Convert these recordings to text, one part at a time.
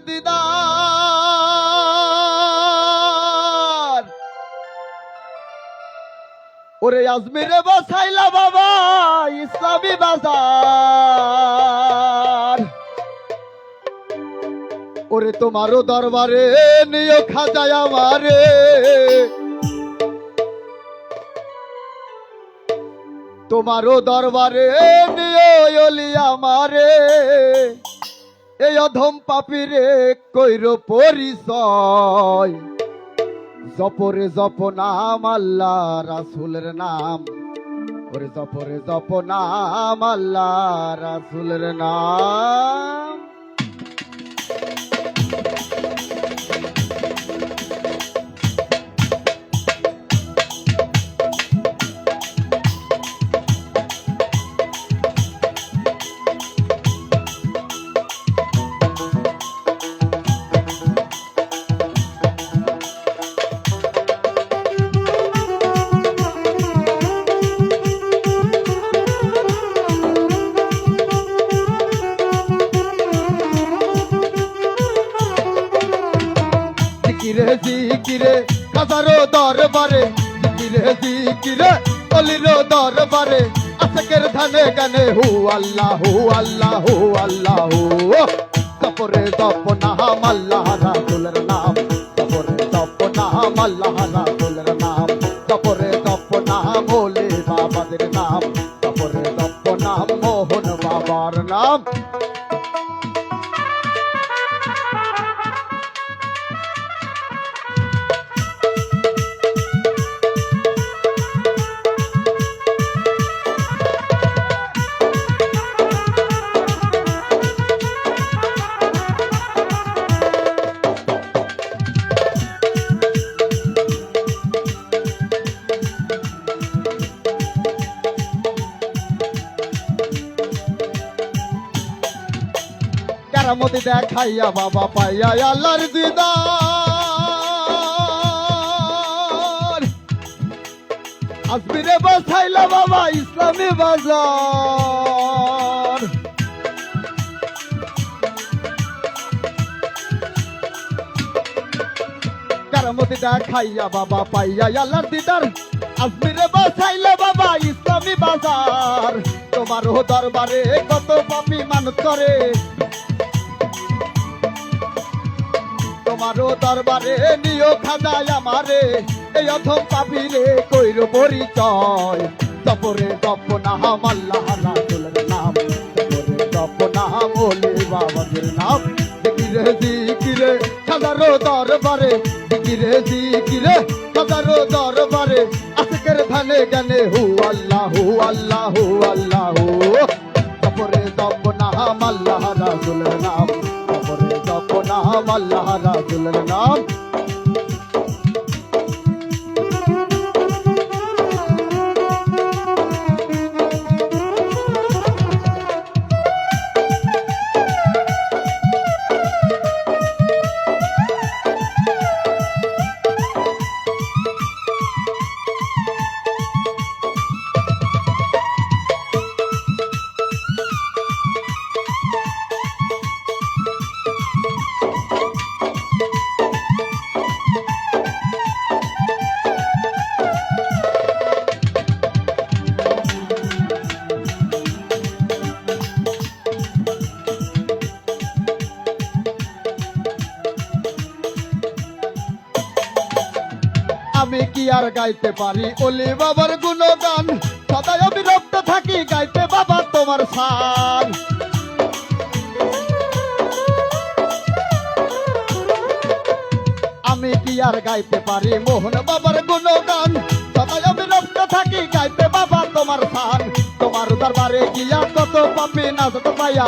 দিদার। ওরে আজমিরে বসাইলা বাবা ইসলামী বাজার। ওরে তোমারও দরবারে নিও খাজায় আমারে, তোমারও দরবারে নিও ওলি আমারে। এই অধম পাপীরে কইর পরিচয়, জপরে জপ নাম আল্লাহ রাসূলের নাম। ওরে জপরে জপ নাম আল্লাহ রাসূলের নাম। জিকিরে জিকিরে হাজারো দরবারে, জিকিরে জিকিরে অলির দরবারে, আশকের ধানে গানে হু আল্লাহ হু আল্লাহ হু আল্লাহ হু। জপরে জপ নাম আল্লাহ রাসূলের নাম, জপরে জপ নাম আল্লাহ রাসূলের নাম, জপরে জপ নাম ওলি বাবাদের নাম, জপরে জপ নাম মোহন বাবার নাম। কেরামতি দেখাইয়া বাবা পাইয়া আল্লাহর দিদার। আজমিরে বসাইলা বাবা ইসলামী বাজার। কেরামতি দেখাইয়া বাবা পাইয়া আল্লাহর দিদার। আজমিরে বসাইলা বাবা ইসলামী বাজার। তোমারও দরবারে কত পাপী মানত করে, তোমারও দরবারে নিও খাজায় আমারে। এই অধম পাপীরে কইর পরিচয়, জপরে জপ নাম আল্লাহ রাসূলের নাম, জপরে জপ নাম ওলি বাবাদের নাম। জিকিরে জিকিরে হাজারো দরবারে, জিকিরে জিকিরে হাজারো দরবারে, আশকের ধানে গানে হু আল্লাহ হু আল্লাহ হু আল্লাহ হু। জপরে জপ নাম আল্লাহ রাসূলের নাম, জপরে জপ নাম আল্লাহ রাসূলের নাম। আমি কি আর গাইতে পারি ওলি বাবার গুণগান, সদাই অবিরক্ত থাকি গাইতে বাবা তোমার শান। আমি কি আর গাইতে পারি মোহন বাবার গুণগান, সদাই অবিরক্ত থাকি গাইতে বাবা তোমার শান। তোমার দরবারে গিয়া কত পাপী নাচত পাইয়া,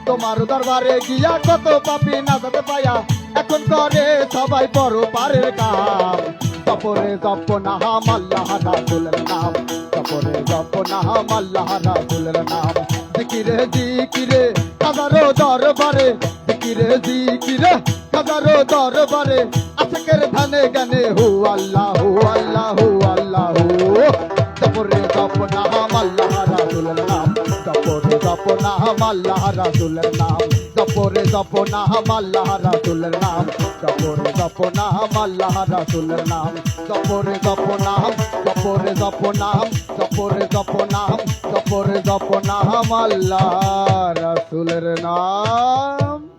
তোমার দরবারে গিয়া কত পাপী নাচত পাইয়া, এখন করে সবাই বড় পারের কাম। জপরে জপ নাম আল্লাহ রাসূলের নাম, জপরে জপ নাম আল্লাহ রাসূলের নাম। জিকিরে জিকিরে হাজারো দরবারে, জিকিরে জিকিরে হাজারো দরবারে, আশকের ধানে গানে হু আল্লাহ হু আল্লাহ হু আল্লাহ হু। জপরে জপ নাম আল্লাহ রাসূলের নাম, জপরে জপ জপ নাম আল্লাহ রাসূলের নাম জপরে জপ নাম আল্লাহ রাসূলের নাম জপরে জপ নাম আল্লাহ রাসূলের নাম জপরে জপ নাম জপরে জপ নাম জপরে জপ নাম জপরে জপ নাম আল্লাহ রাসূলের নাম